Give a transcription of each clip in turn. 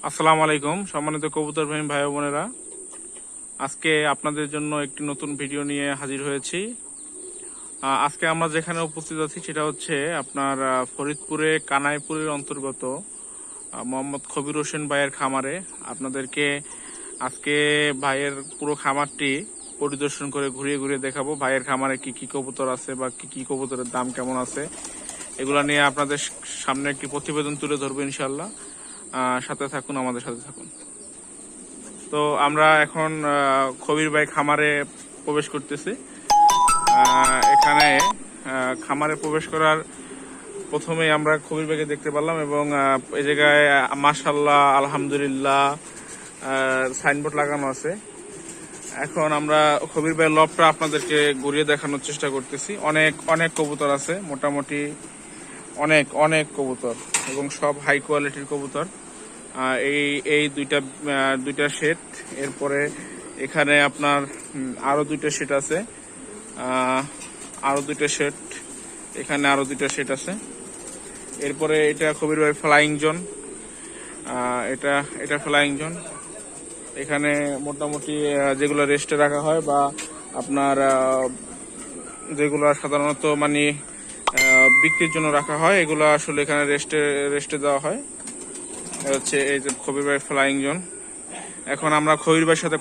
আসসালামু আলাইকুম সম্মানিত কবুতর প্রেমী ভাই বোনেরা, আজকে আপনাদের জন্য একটি নতুন ভিডিও নিয়ে হাজির হয়েছি। আজকে আমরা যেখানে উপস্থিত আছি সেটা হচ্ছে আপনার ফরিদপুরে কানাইপুরের অন্তর্গত মোহাম্মদ খবির হোসেন ভাইয়ের খামারে। আপনাদেরকে আজকে ভাইয়ের পুরো খামারটি পরিদর্শন করে ঘুরিয়ে ঘুরিয়ে দেখাবো। ভাইয়ের খামারে কি কি কবুতর আছে বা কি কি কবুতরের দাম কেমন আছে, এগুলা নিয়ে আপনাদের সামনে একটি প্রতিবেদন তুলে ধরবো ইনশাল্লাহ। সাথে থাকুন, আমাদের সাথে থাকুন। তো আমরা এখন খবির ভাই খামারে প্রবেশ করতেছি। এখানে খামারে প্রবেশ করার প্রথমে আমরা খবির ভাইকে দেখতে পারলাম এবং এই জায়গায় মাশাআল্লাহ আলহামদুলিল্লাহ সাইনবোর্ড লাগানো আছে। এখন আমরা খবির ভাই লবটা আপনাদেরকে ঘুরিয়ে দেখানোর চেষ্টা করতেছি। অনেক অনেক কবুতর আছে, মোটামুটি অনেক অনেক কবুতর এবং সব হাই কোয়ালিটির কবুতর। এই এই দুইটা সেট, এরপরে এখানে আপনার আরো দুইটা সেট আছে, আরো দুইটা সেট, এখানে আরো দুইটা সেট আছে। এরপরে এটা খবির ভাই ফ্লাইং জোন, এটা এটা ফ্লাইং জোন। এখানে মোটামুটি যেগুলো রেস্টে রাখা হয় বা আপনার যেগুলো সাধারণত মানে বিক্রির জন্য রাখা হয়, এগুলো আসলে এখানে রেস্টে দেওয়া হয়। হচ্ছে এই যে খবির ভাই ফ্লাইং জোন। এখন আমরা খবির ভাইয়ের সাথে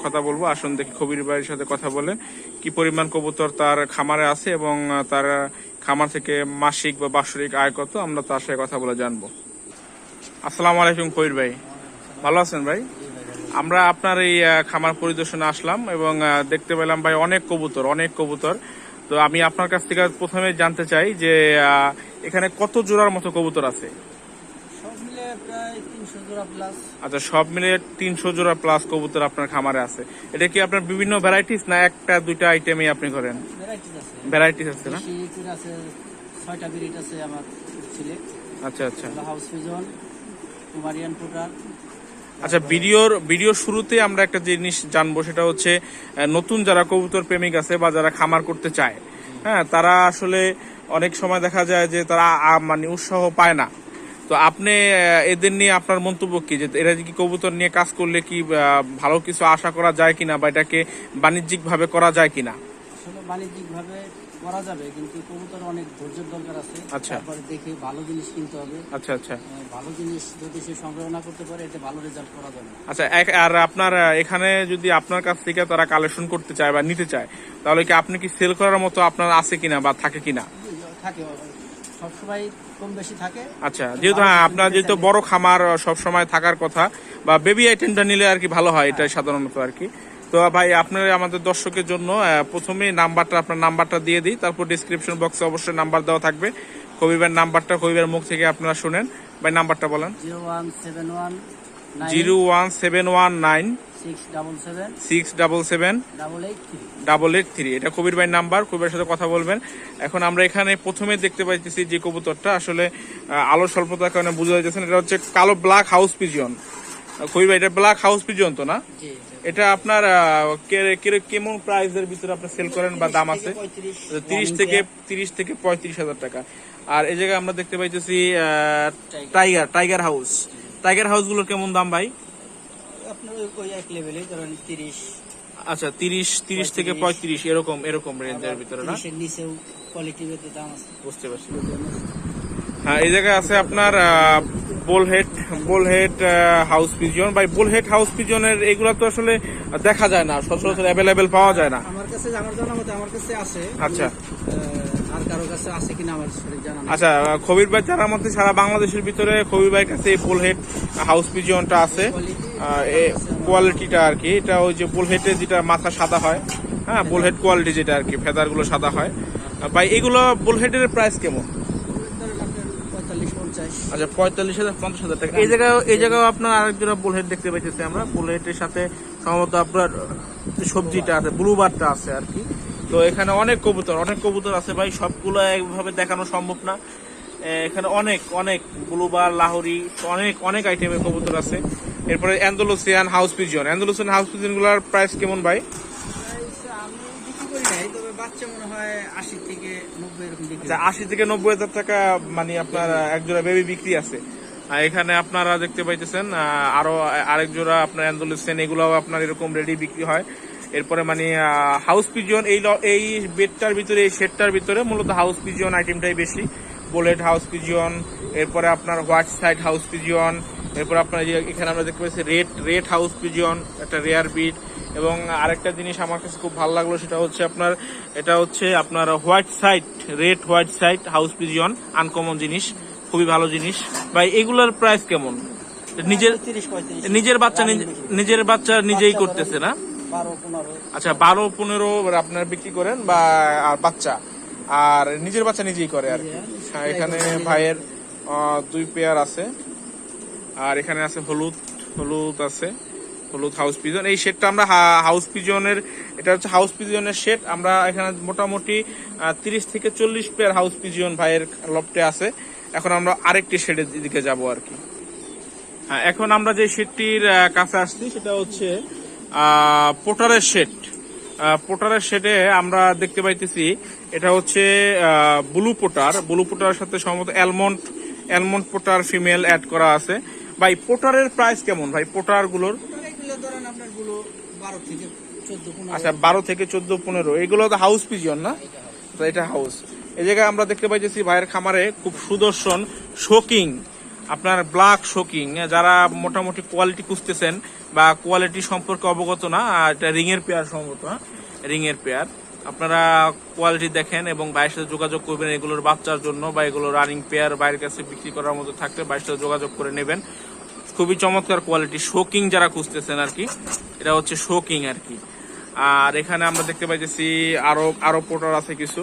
কথা বলবো। আসুন দেখি খবির ভাইয়ের সাথে কথা বলে কি পরিমাণ কবুতর তার খামারে আছে এবং তার খামার থেকে মাসিক বা বাৎসরিক আয় কত, আমরা তার সাথে কথা বলে জানবো। আসসালামু আলাইকুম খবির ভাই, ভালো আছেন ভাই? আমরা আপনার এই খামার পরিদর্শনে আসলাম এবং দেখতে পেলাম ভাই অনেক কবুতর। তো আমি আপনার কাছ থেকে প্রথমে জানতে চাই যে এখানে কত জোড়ার মতো কবুতর আছে? আচ্ছা, সব মিলে 300 জোড়া প্লাস কবুতর আপনার খামারে আছে। এটা কি আপনার বিভিন্ন ভ্যারাইটিস না একটা দুইটা আইটেমই আপনি করেন? ভ্যারাইটিস আছে না? আচ্ছা আচ্ছা আচ্ছা। ভিডিওর শুরুতে আমরা একটা জিনিস জানবো, সেটা হচ্ছে নতুন যারা কবুতর প্রেমিক আছে বা যারা খামার করতে চায়, হ্যাঁ, তারা আসলে অনেক সময় দেখা যায় যে তারা মানে উৎসাহ পায় না। তো আপনি এদের নিয়ে আপনার মন্তব্য কি, যে এরা কি কবুতর নিয়ে কাজ করলে কি ভালো কিছু আশা করা যায় কিনা বা এটাকে বাণিজ্যিক ভাবে করা যায় কিনা? আসলে বাণিজ্যিক ভাবে করা যাবে, কিন্তু কবুতর অনেক ধৈর্যের দরকার আছে। আচ্ছা, তারপরে দেখে ভালো জিনিস কিনতে হবে। আচ্ছা আচ্ছা। ভালো জিনিস যদি সে সংগ্রহ না করতে পারে, এতে ভালো রেজাল্ট করা যাবে। আচ্ছা, আর আপনার এখানে যদি আপনার কাছ থেকে তারা কালেকশন করতে চায় বা নিতে চায়, তাহলে কি আপনি কি সেল করার মতো আপনার আছে কিনা বা থাকে কিনা? থাকে, সবসময় কম বেশি থাকে। আচ্ছা, যেহেতু আপনার যেহেতু বড় খামার সব সময় থাকার কথা, বা বেবি আইটেমটা নিলে আর কি ভালো হয়, এটাই সাধারণত আর কি। তো ভাই আপনার আমাদের দর্শকের জন্য প্রথমে আপনার নাম্বারটা দিয়ে দিই, তারপর ডিসক্রিপশন বক্সে অবশ্যই নাম্বার দেওয়া থাকবে। কবিবের নাম্বারটা কবিবের মুখ থেকে আপনারা শুনেন। ভাই নাম্বারটা বলেন। 0171 677 883। এটা কবির ভাইয়ের নাম্বার, কবির সাথে কথা বলবেন। এখন আমরা এখানে প্রথমে দেখতে পাইতেছি যে কবুতরটা আসলে আলো স্বল্পতার কারণে বুঝা যাচ্ছে না, এটা হচ্ছে কালো ব্ল্যাক হাউস পিজিয়ন। কবির ভাই, এটা ব্ল্যাক হাউস পিজিয়ন তো না? এটা আপনার কেমন প্রাইসের ভিতরে আপনি সেল করেন বা দাম আছে? 30 থেকে 35,000 টাকা। আর এই জায়গায় আমরা দেখতে পাইতেছি টাইগার হাউস গুলোর কেমন দাম ভাই? আচ্ছা, 30 থেকে 35 এরকম রেঞ্জের ভিতরে না? বুঝতে পারছি। হ্যাঁ, এই জায়গায় আছে আপনার বোলহেড হাউস পিজিয়ন। ভাই, বোলহেড হাউস পিজিয়নের এগুলো তো আসলে দেখা যায় না, সচরাচর অ্যাভেলেবেল পাওয়া যায় না। আমার কাছে আমার কাছে আছে। আচ্ছা, আর কারো কাছে আছে কিনা আমার সঠিক জানা নেই। আচ্ছা, খবির ভাই জানার মধ্যে সারা বাংলাদেশের ভিতরে খবির ভাইয়ের কাছে এই বোলহেড হাউস পিজিয়নটা আছে। কোয়ালিটিটা আর কি, এটা ওই যে বোলহেডের যেটা মাথা সাদা হয়, হ্যাঁ, বোলহেড কোয়ালিটি যেটা আর কি, ফেদার গুলো সাদা হয়। ভাই, এগুলো বোলহেডের প্রাইস কেমন? আচ্ছা, 45,000-50,000 টাকা। এই জায়গায় আপনার আরেকজন বোলহেড দেখতে পাইতেছি আমরা। বোলহেডের সাথে সম্ভবত আপনার সবজিটা আছে, ব্লুবারটা আছে আর কি। তো এখানে অনেক কবুতর আছে ভাই, সবগুলো একভাবে দেখানো সম্ভব না। এখানে অনেক ব্লুবার, লাহোরি, অনেক আইটেমের কবুতর আছে। এরপরে অ্যান্ডালুসিয়ান হাউস পিজিয়ন গুলার প্রাইস কেমন ভাই? আশি থেকে 90 হাজার টাকা মানে আপনার এক জোড়া বেবি বিক্রি আছে। এখানে আপনারা দেখতে পাইতেছেন আরো আরেক জোড়া আপনার অ্যান্ডালুসিয়ান, এগুলাও আপনার এরকম রেডি বিক্রি হয়। এরপরে মানে হাউস পিজিয়ন এই বেডটার ভিতরে, এই শেডটার ভিতরে মূলত হাউস পিজিয়ন আইটেমটাই বেশি। বুলেট হাউস পিজিয়ন, এরপরে আপনার হোয়াইট সাইড হাউস পিজিয়ন, এরপর আপনার এখানে আমরা দেখতে পাচ্ছি রেড হাউস পিজিয়ন, একটা রেয়ার বিট। এবং আরেকটা জিনিস আমার কাছে খুব ভালো লাগলো, সেটা হচ্ছে আপনার white side house pigeon, uncommon জিনিস, খুবই ভালো জিনিস ভাই। এগুলোর প্রাইস কেমন? নিজের বাচ্চা নিজেই করতেছে না? 12-15। আচ্ছা, 12-15 আপনার বিক্রি করেন বা আর বাচ্চা, আর নিজের বাচ্চা নিজেই করে আর কি। হ্যাঁ, এখানে ভাইয়ের 2 পেয়ার আছে, আর এখানে আছে হলুদ আছে, হলুদ হাউস পিজন। এই শেডটা আমরা হাউস পিজনের, এটা হচ্ছে হাউস পিজনের শেড। আমরা এখানে মোটামুটি 30 থেকে 40 পেয়ার হাউস পিজন ভাইয়ের লফটে আছে। এখন আমরা আরেকটি শেডের দিকে যাব আর কি। হ্যাঁ, এখন আমরা যে শেডটির কাছে আসছি সেটা হচ্ছে পোটারের শেড। পোটারের শেডে আমরা দেখতে পাইতেছি এটা হচ্ছে ব্লু পোটার সাথে সম্ভবত অ্যালমন্ড পোটার ফিমেল অ্যাড করা আছে। ভাই পোটারের প্রাইস কেমন ভাই? পোটার গুলোর আচ্ছা 12 থেকে 14-15। এগুলো তো হাউস পিজিয়ন না? তো এটা হাউস। এই জায়গায় আমরা দেখতে পাইতেছি ভাইয়ের খামারে খুব সুদর্শন শোকিং, আপনার ব্ল্যাক শোকিং, যারা মোটামুটি কোয়ালিটি খুঁজতেছেন বা কোয়ালিটি সম্পর্কে অবগত না, এটা রিংয়ের পেয়ার সম্ভবত, রিংয়ের পেয়ার। আপনারা কোয়ালিটি দেখেন এবং ভাইয়ের সাথে যোগাযোগ করবেন এগুলোর বাচ্চার জন্য, বা এগুলো রানিং পেয়ার বাইরের কাছে বিক্রি করার মতো থাকলে ভাইয়ের সাথে যোগাযোগ করে নেবেন। খুবই চমৎকার কোয়ালিটি শোকিং যারা খুঁজতেছেন আর কি, এটা হচ্ছে শোকিং আর কি। আর এখানে আমরা দেখতে পাইতেছি আরো পোটার আছে কিছু।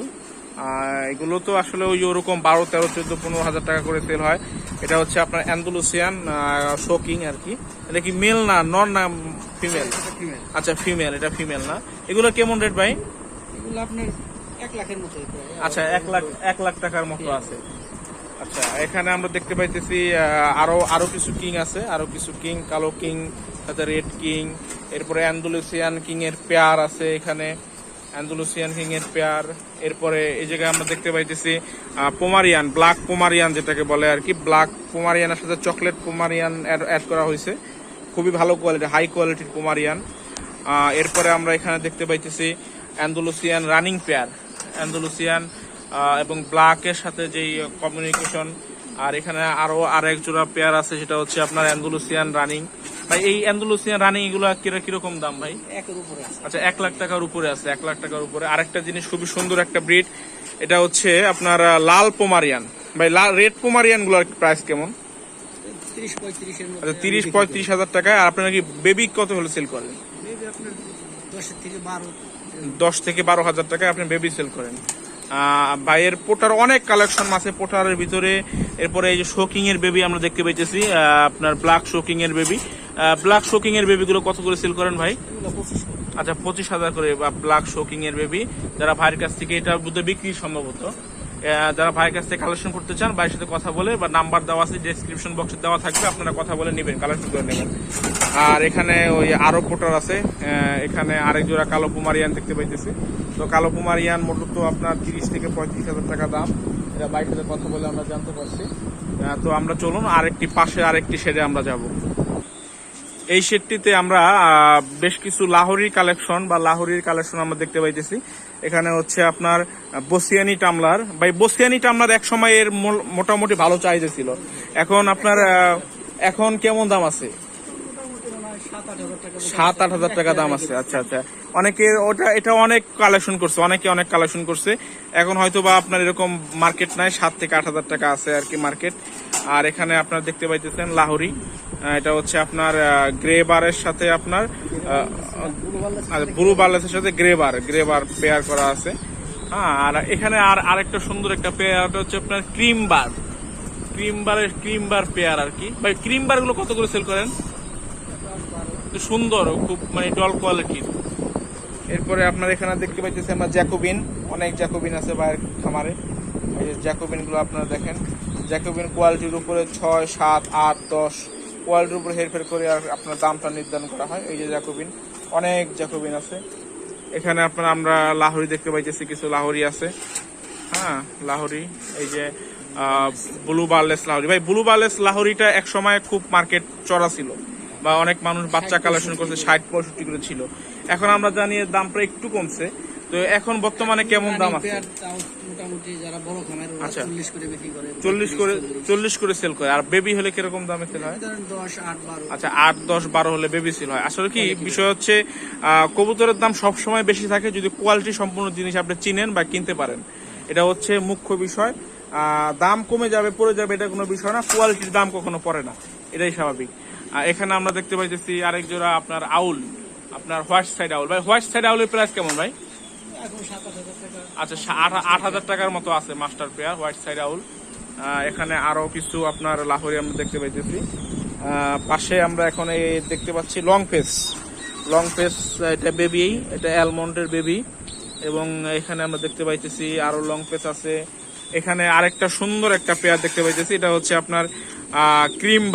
এগুলো তো আসলে ওই ওরকম 12, 13, 14, 15 হাজার টাকা করে সেল হয়। এটা হচ্ছে আপনার অ্যান্ডালুসিয়ান শোকিং আর কি। এটা কি মেল না নন না ফিমেল? আচ্ছা ফিমেল, এটা ফিমেল না। এগুলো কেমন রেট ভাই? এগুলো আপনার 1 লাখের মতো। আচ্ছা 1 লাখ টাকার মতো আছে। আচ্ছা, এখানে আমরা দেখতে পাইতেছি আরো কিছু কিং আছে, আরো কিছু কিং, কালো কিং, তাতে রেড কিং, এরপরে অ্যান্ডালুসিয়ান কিং এর পেয়ার আছে এখানে, অ্যান্ডালুসিয়ান কিং এর পেয়ার। এরপরে এই জায়গায় আমরা দেখতে পাইতেছি পোমারিয়ান, ব্ল্যাক পোমারিয়ান যেটাকে বলে আর কি। ব্ল্যাক পোমারিয়ানের সাথে চকলেট পোমারিয়ান অ্যাড করা হয়েছে, খুবই ভালো কোয়ালিটি, হাই কোয়ালিটির পোমারিয়ান। এরপরে আমরা এখানে দেখতে পাইতেছি অ্যান্ডালুসিয়ান রানিং পেয়ার, অ্যান্ডালুসিয়ান এবং ব্ল্যাকের সাথে যেই কমিউনিকেশন। আর এখানে আরো এক জোড়া পেয়ার আছে, সেটা হচ্ছে আপনার অ্যান্ডালুসিয়ান রানিং। ভাই এই অ্যান্ডালুসিয়ান রানিং এগুলো কিরকম দাম ভাই? 1 উপরে আছে। আচ্ছা 1 লাখ টাকার উপরে আছে, 1 লাখ টাকার উপরে। আরেকটা জিনিস, খুবই সুন্দর একটা ব্রিড, এটা হচ্ছে আপনার লাল পোমারিয়ান। ভাই রেড পোমারিয়ান গুলোর প্রাইস কেমন? 30-35 এর মধ্যে। আচ্ছা 30-35 হাজার টাকা। আর আপনারা কি বেবি কত হলে সেল করেন? বেবি আপনার 10 থেকে 12 হাজার টাকায় আপনি বেবি সেল করেন। ভাইয়ের পোটার অনেক কালেকশন আছে পোটারের ভিতরে। এরপরে এই যে শোকিং এর বেবি আমরা দেখতে পাইতেছি, আপনার ব্ল্যাক শোকিং এর বেবি। ব্ল্যাক শোকিং এর বেবি গুলো কত করে সেল করেন ভাই? 25। আচ্ছা 25,000 করে ব্ল্যাক শোকিং এর বেবি। যারা ভাইয়ের কাছ থেকে এটা বুদ্ধ বিক্রি সম্ভবত, যারা ভাইয়ের কাছ থেকে কালেকশন করতে চান, ভাইয়ের সাথে কথা বলে, বা নাম্বার দেওয়া আছে ডেসক্রিপশন বক্সে দেওয়া থাকবে, আপনারা কথা বলে নেবেন, কালেকশন করে নেবেন। আর এখানে ওই আরো পোটার আছে, এখানে আরেক জোড়া কালো পুমারিয়ান দেখতে পাইতেছি। তো কালো পুমারিয়ান মূলত আপনার 30 থেকে 35 হাজার টাকা দাম, এটা ভাইয়ের সাথে কথা বলে আমরা জানতে পারছি। তো আমরা চলুন আরেকটি শেডে আমরা যাব। এই শেডটিতে আমরা বেশ কিছু লাহোরির কালেকশন আমরা দেখতে পাইতেছি। এখানে হচ্ছে আপনার বসিয়ানি টামলার। ভাই বসিয়ানি টামলার এক সময় এর মোটামুটি ভালো চাহিদা ছিল, এখন আপনার এখন কেমন দাম আছে? 7-8 হাজার টাকা দাম আছে। আচ্ছা আচ্ছা, এটা অনেক কালেকশন করছে। এখন হয়তো বা আপনার এরকম মার্কেট নাই, 7 থেকে 8 হাজার টাকা আছে আর কি মার্কেট। আর এখানে আপনার দেখতে পাইতেছেন লাহোরি, এটা হচ্ছে আপনার গ্রে বারের সাথে আপনার ব্লু বার্লেসের সাথে গ্রে বার পেয়ার করা আছে। হ্যাঁ, আর এখানে আরেকটা সুন্দর একটা পেয়ার হচ্ছে আপনার ক্রিম বার পেয়ার আর কি। ভাই ক্রিম বার গুলো কত করে সেল করেন? সুন্দর, খুব মানে ডল কোয়ালিটির। এরপরে আপনার এখানে দেখতে পাইতেছি আমরা জ্যাকোবিন, অনেক জ্যাকোবিন আছে ভাইয়ের খামারে। এই যে জ্যাকোবিন গুলো আপনারা দেখেন, জ্যাকোবিন কোয়ালিটির উপরে 6, 7, 8, 10 কোয়ালিটির উপরে হেরফের করে আর আপনার দামটা নির্ধারণ করা হয়। এই যে জ্যাকোবিন, অনেক জ্যাকোবিন আছে। এখানে আমরা লাহোরি দেখতে পাইতেছি, কিছু লাহোরি আছে। হ্যাঁ লাহোরি, এই যে ব্লু বার্লেস লাহোরি। ভাই ব্লু বার্লেস লাহোরিটা এক সময় খুব মার্কেট চড়া ছিল, বা অনেক মানুষ বাচ্চা কালেকশন করছে, 60-65 করে ছিল। এখন আমরা জানি এর দামটা একটু কমছে। তো এখন বর্তমানে কেমন দাম আছে? মোটামুটি যারা বড় খামার ওরা আচ্ছা। 40 করে বিক্রি করে, 40 করে সেল করে। আর বেবি হলে কিরকম দামে সেল হয়? ধরেন 10, 8, 12। আচ্ছা, 8, 10, 12 হলে বেবি সেল হয়। আসলে কি বিষয় হচ্ছে, কবুতরের দাম সব সময় বেশি থাকে যদি কোয়ালিটি সম্পূর্ণ জিনিস আপনি চিনেন বা কিনতে পারেন। এটা হচ্ছে মুখ্য বিষয়। দাম কমে যাবে, পড়ে যাবে, এটা কোনো বিষয় না। কোয়ালিটির দাম কখনো পড়ে না, এটাই স্বাভাবিক। এখানে আমরা দেখতে পাইতেছি আরেক জোড়া আপনার আউল, আপনার হোয়াইট সাইড আউল। ভাই হোয়াইট সাইড আউলের প্রাইস কেমন ভাই? এখন 7,000 টাকা। আচ্ছা, 8,000 টাকার মতো আছে মাস্টার পেয়ার হোয়াইট সাইড আউল। এখানে আরো কিছু আপনার লাহোরি আমরা দেখতে পাইতেছি। পাশে আমরা এখন এই দেখতে পাচ্ছি লং ফেস। এটা বেবি, এটা অ্যালমন্ডের বেবি। এবং এখানে আমরা দেখতে পাইতেছি আরো লং ফেস আছে। এখানে আরেকটা সুন্দর একটা পেয়ার দেখতে পাইতেছি, এটা হচ্ছে আপনার ক্রিম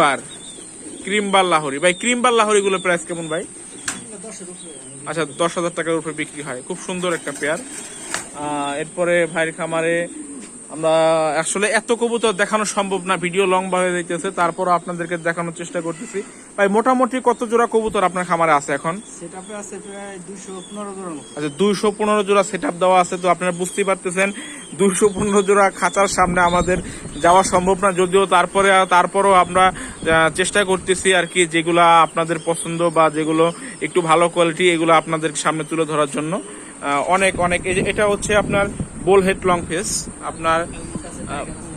বার লাহোরি। ভাই ক্রিম বার লাহোরি গুলো প্রাইস কেমন ভাই? 10-এর উপরে। আচ্ছা, 10,000 টাকার উপরে বিক্রি হয়। খুব সুন্দর একটা পেয়ার। এরপরে ভাইয়ের খামারে আমরা আসলে এত কবুতর দেখানো সম্ভব না, ভিডিও লং হয়ে যাইতেছে, তারপরও আপনাদেরকে দেখানোর চেষ্টা করতেছি। ভাই মোটামুটি কত জোড়া কবুতর আপনার খামারে আছে এখন? সেটআপে আছে প্রায় 215 জোড়া মতো। আচ্ছা, 215 জোড়া সেটআপ দেওয়া আছে। তো আপনারা বুঝতেই পারতেছেন 215 জোড়া খাঁচার সামনে আমাদের যাওয়া সম্ভব না, যদিও তারপরও আমরা চেষ্টা করতেছি আর কি, যেগুলা আপনাদের পছন্দ বা যেগুলো একটু ভালো কোয়ালিটি, এগুলো আপনাদের সামনে তুলে ধরার জন্য। অনেক এটা হচ্ছে আপনার বোল হেড লং ফেস, আপনার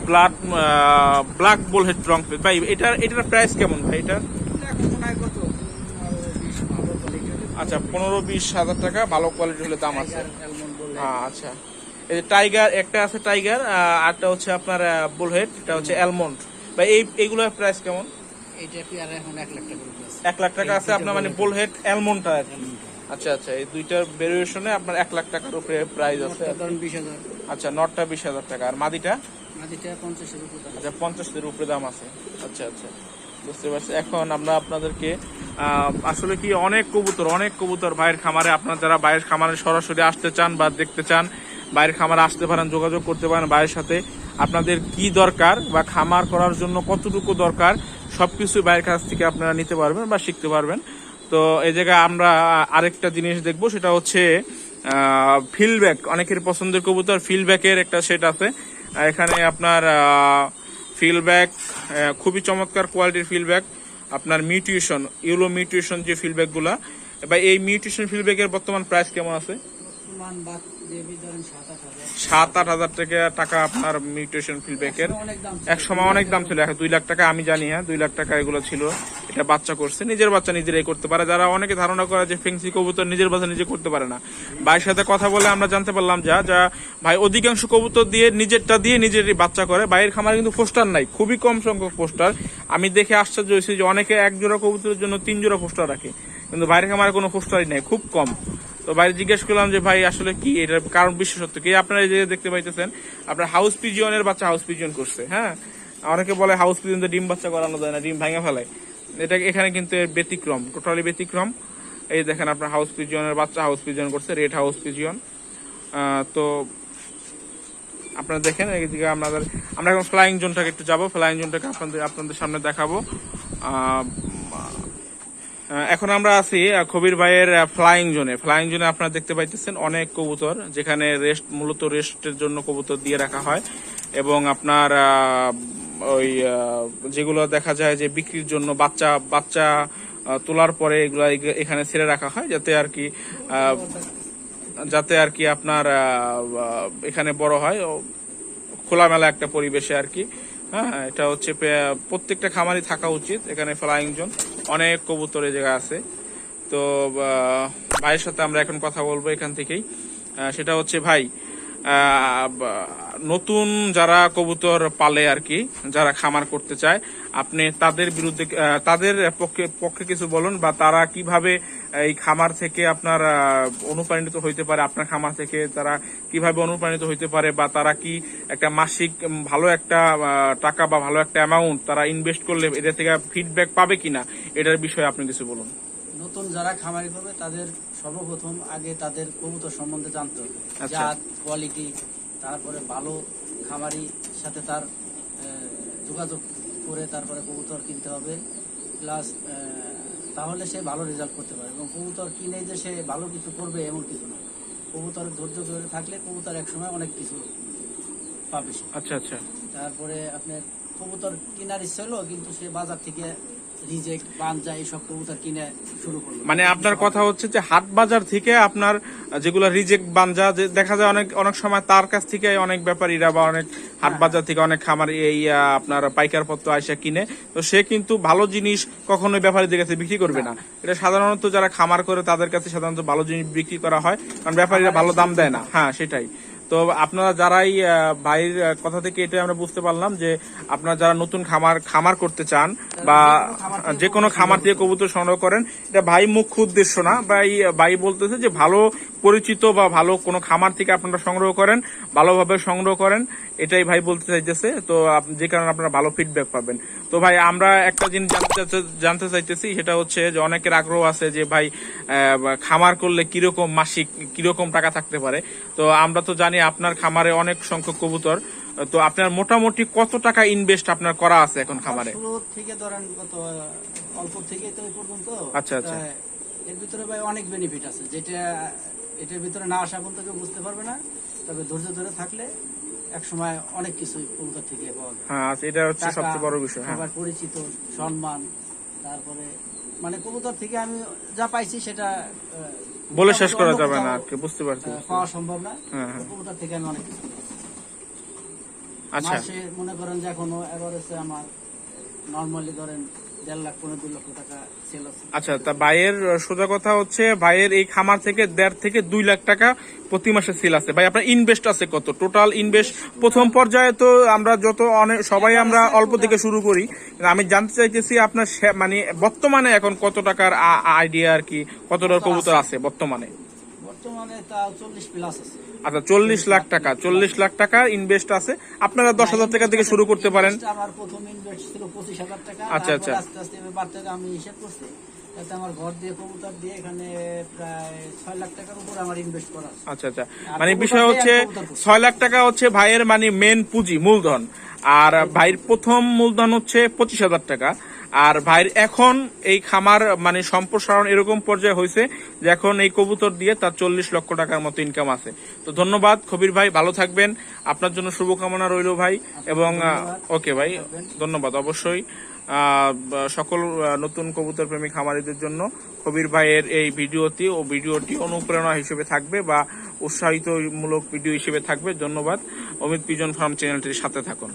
ব্ল্যাক বোল হেড লং ফেস। ভাই এটার প্রাইস কেমন ভাই? এটা এখন মনে হয় কত 15-20 ভালো কোয়ালিটি হলে। আচ্ছা, 15-20 হাজার টাকা ভালো কোয়ালিটি হলে দাম আছে। অ্যালমন্ড বললে আচ্ছা, এই যে টাইগার একটা আছে, টাইগার, আরটা হচ্ছে আপনার বুলহেড, এটা হচ্ছে অ্যালমন্ড। বা এইগুলোর প্রাইস কেমন? এইটা পেয়ার এখন 1 লাখ টাকা করে আছে। 1 লাখ টাকা আছে আপনার, মানে বুলহেড অ্যালমন্ডটা আর কি। আচ্ছা, এই দুইটার ভেরিয়েশনে আপনার 1 লাখ টাকার উপরে প্রাইস আছে। ওটা ধরেন 20,000। আচ্ছা, নটটা 20,000 টাকা, আর মাদিটা? মাদিটা 50-এর উপরে দাম। আচ্ছা, 50-এর উপরে দাম আছে। আচ্ছা, বুঝতে পারছি। এখন আমরা আপনাদেরকে আসলে কি অনেক কবুতর ভাইয়ের খামারে, আপনার যারা ভাইয়ের খামারে সরাসরি আসতে চান বা দেখতে চান, বাইরের খামারে আসতে পারেন, যোগাযোগ করতে পারেন ভাইয়ের সাথে। আপনাদের কি দরকার বা খামার করার জন্য কতটুকু দরকার সবকিছু ভাইয়ের কাছ থেকে আপনারা নিতে পারবেন বা শিখতে পারবেন। তো এই জায়গায় আমরা আরেকটা জিনিস দেখবো, সেটা হচ্ছে ফিল্ডব্যাক। অনেকের পছন্দের কবুতর ফিল্ডব্যাকের একটা সেট আছে এখানে আপনার। ফিল্ডব্যাক খুবই চমৎকার কোয়ালিটির ফিল্ডব্যাক, আপনার ইউলো মিউটেশন যে ফিল্ডব্যাক গুলা। বা এই মিউটেশন ফিল্ডব্যাকের বর্তমান প্রাইস কেমন আছে? বর্তমান বাদ দেবী ধরেন 7-8 হাজার। 7-8 হাজার টাকা আপনার মিউটেশন ফিল্ডব্যাকের। এক সময় অনেক দাম ছিল, এখন 2 লাখ টাকা আমি জানি। হ্যাঁ, 2 লাখ টাকা এগুলো ছিল। এটা বাচ্চা করছে, নিজের বাচ্চা নিজেরাই করতে পারে। যারা অনেকে ধারণা করে যে ফেন্সি কবুতর নিজের বাচ্চা নিজে করতে পারে না, ভাইয়ের সাথে কথা বলে আমরা জানতে পারলাম যা ভাই অধিকাংশ কবুতর দিয়ে নিজেরই বাচ্চা করে। ভাইয়ের খামারে কিন্তু পোস্টার নাই, খুবই কম সংখ্যক পোস্টার। আমি দেখে আশ্চর্য হয়েছি যে অনেকে 1 জোড়া কবুতরের জন্য 3 জোড়া পোস্টার রাখে, কিন্তু ভাইয়ের খামারে কোনো পোস্টারই নাই, খুব কম। তো ভাই জিজ্ঞেস করলাম যে ভাই আসলে কি এটার কারণ, বিশেষত্ব কি? আপনারা এই যে দেখতে পাইতেছেন আপনার হাউস পিজিয়নের বাচ্চা হাউস পিজিয়ন করছে। হ্যাঁ, অনেকে বলে হাউস পিজিয়ন ডিম বাচ্চা করানো যায় না, ডিম ভাঙা ফেলায়। এখানে কিন্তু এর ব্যতিক্রম, টোটালি ব্যতিক্রম। এই দেখেন আপনার হাউস পিজিয়নের বাচ্চা হাউস পিজিয়ন করছে, রেড হাউস পিজিয়ন। তো আপনারা দেখেন এইদিকে আমরা এখন ফ্লাইং জোনটাকে একটু যাবো, ফ্লাইং জোনটাকে আপনাদের সামনে দেখাবো। এখন আমরা আছি কবির ভাইয়ের ফ্লাইং জোনে। আপনারা দেখতে পাইতেছেন অনেক কবুতর, যেখানে মূলত রেস্টের জন্য কবুতর দিয়ে রাখা হয়। এবং আপনার ওই যেগুলো দেখা যায় যে বিক্রির জন্য বাচ্চা তোলার পরে এগুলো এখানে ছেড়ে রাখা হয়, যাতে আর কি আপনার এখানে বড় হয়, খোলামেলা একটা পরিবেশে আর কি। হ্যাঁ, এটা হচ্ছে প্রত্যেকটা খামারই থাকা উচিত। এখানে ফ্লাইং জোন, অনেক কবুতর এই জায়গায় আছে। তো ভাইয়ের সাথে আমরা এখন কথা বলবো এখান থেকেই। সেটা হচ্ছে ভাই, নতুন যারা কবুতর পালে আর কি, যারা খামার করতে চায়, আপনি তাদের পক্ষে কিছু বলুন, বা তারা কিভাবে এই খামার থেকে আপনার অনুপ্রাণিত হইতে পারে, আপনার খামার থেকে তারা কিভাবে অনুপ্রাণিত হইতে পারে, বা তারা কি একটা মাসিক ভালো একটা টাকা বা ভালো একটা অ্যামাউন্ট তারা ইনভেস্ট করলে এটা থেকে ফিডব্যাক পাবে কিনা, এটার বিষয়ে আপনি কিছু বলুন। নতুন যারা খামারি করবে তাদের সর্বপ্রথম আগে তাদের কবুতর সম্বন্ধে জানতে হবে, আচ্ছা। জাত, কোয়ালিটি, তারপরে ভালো খামারি সাথে তার যোগাযোগ করে তারপরে কবুতর কিনতে হবে, প্লাস তাহলে সে ভালো রেজাল্ট করতে পারে। এবং কবুতর কিনে যে সে ভালো কিছু করবে এমন কিছু না, কবুতর ধৈর্য ধরে থাকলে কবুতর একসময় অনেক কিছু পাবে সে। আচ্ছা আচ্ছা। তারপরে আপনার কবুতর কেনার ইচ্ছা হলো, কিন্তু সে বাজার থেকে রিজেক্ট, বানজা এইসব কবুতর কিনে শুরু করলো। মানে আপনার কথা হচ্ছে যে হাট বাজার থেকে আপনার যেগুলো রিজেক্ট বানজা, যে দেখা যায় অনেক অনেক সময় তার কাছ থেকে অনেক ব্যাপারীরা বা অনেক হাট বাজার থেকে অনেক খামার এই আপনার পাইকার পত্র আইসা কিনে, তো সে কিন্তু ভালো জিনিস কখনোই ব্যাপারীদের কাছে বিক্রি করবে না। এটা সাধারণত যারা খামার করে তাদের কাছে সাধারণত ভালো জিনিস বিক্রি করা হয়, কারণ ব্যাপারীরা ভালো দাম দেয় না। হ্যাঁ সেটাই। তো আপনারা যারাই ভাইয়ের কথা থেকে এটা আমরা বুঝতে পারলাম যে আপনারা যারা নতুন খামার করতে চান বা যে কোনো খামার থেকে কবুতর সংগ্রহ করেন, এটা ভাই মুখ্য উদ্দেশ্য না। ভাই বলতেছে যে ভালো পরিচিত বা ভালো কোনো খামার থেকে আপনারা সংগ্রহ করেন, ভালোভাবে সংগ্রহ করেন, এটাই ভাই বলতে চাইতেছে। তো যে কারণে আপনারা ভালো ফিডব্যাক পাবেন। তো ভাই আমরা একটা জিনিস জানতে চাইতেছি, সেটা হচ্ছে যে অনেকের আগ্রহ আছে যে ভাই খামার করলে কিরকম মাসিক কিরকম টাকা থাকতে পারে। তো আমরা তো জানি আপনার খামারে অনেক সংখ্যক কবুতর, তো আপনার মোটামুটি কত টাকা ইনভেস্ট আপনার করা আছে এখন খামারে? শুরু থেকে ধরেন কত অল্প থেকে তো এই পর্যন্ত। আচ্ছা আচ্ছা। এর ভিতরে ভাই অনেক বেনিফিট আছে, যেটা এটার ভিতরে না আসা পর্যন্ত কেউ বুঝতে পারবে না। তবে ধৈর্য ধরে থাকলে এক সময় অনেক কিছু কবুতর থেকে পাওয়া যায়। হ্যাঁ এটা হচ্ছে সবচেয়ে বড় বিষয়। হ্যাঁ, সবার পরিচিত, সম্মান, তারপরে মানে কবুতর থেকে আমি যা পাইছি সেটা বলে শেষ করা যাবে না আর কি, বুঝতে পারছি। পাওয়া সম্ভব না। হ্যাঁ, হ্যাঁ। কবুতর থেকে আমি অনেক কিছু পেয়েছি। আচ্ছা মাসে মনে করেন যে এখনো এভারেজে আমার নর্মালি ধরেন 1.5 লাখ 2 লক্ষ টাকা সেল আছে। আচ্ছা, তা ভাইয়ের সোজা কথা হচ্ছে ভাইয়ের এই খামার থেকে 1.5 থেকে 2 লাখ টাকা প্রতি মাসে সেল আছে। ভাই আপনার ইনভেস্ট আছে কত? টোটাল ইনভেস্ট প্রথম পর্যায়ে তো আমরা যত সবাই আমরা অল্প থেকে শুরু করি, আমি জানতে চাইতেছি আপনার মানে বর্তমানে এখন কত টাকার আইডিয়া আর কি, কত টাকার কবুতর আছে বর্তমানে? বর্তমানে তাও 40 প্লাস আছে। আচ্ছা 40 লাখ টাকা, 40 লাখ টাকা ইনভেস্ট আছে। আপনারা 10,000 টাকা থেকে শুরু করতে পারেন। আমার প্রথম ইনভেস্ট ছিল 25,000 টাকা। আচ্ছা আচ্ছা। আস্তে আস্তে বাড়তে আমি হিসাব করছি, তাতে আমার ঘর দিয়ে কবুতর দিয়ে এখানে প্রায় 6 লাখ টাকার উপর আমার ইনভেস্ট করা আছে। আচ্ছা আচ্ছা। মানে বিষয় হচ্ছে 6 লাখ টাকা হচ্ছে ভাইয়ের মানে মেন পুঁজি, মূলধন। আর ভাইয়ের প্রথম মূলধন হচ্ছে 25,000 টাকা। আর ভাইয়ের এখন এই খামার মানে সম্প্রসারণ এরকম পর্যায়ে হয়েছে যে এখন এই কবুতর দিয়ে তার 40 লক্ষ টাকার মতো ইনকাম আছে। তো ধন্যবাদ খবির ভাই, ভালো থাকবেন, আপনার জন্য শুভকামনা রইল ভাই। এবং ওকে ভাই, ধন্যবাদ। অবশ্যই সকল নতুন কবুতর প্রেমী খামারিদের জন্য কবির ভাইয়ের এই ভিডিওটি অনুপ্রেরণা হিসেবে থাকবে বা উৎসাহিত মূলক ভিডিও হিসেবে থাকবে। ধন্যবাদ। অমিত পিজন ফার্ম চ্যানেলটির সাথে থাকুন।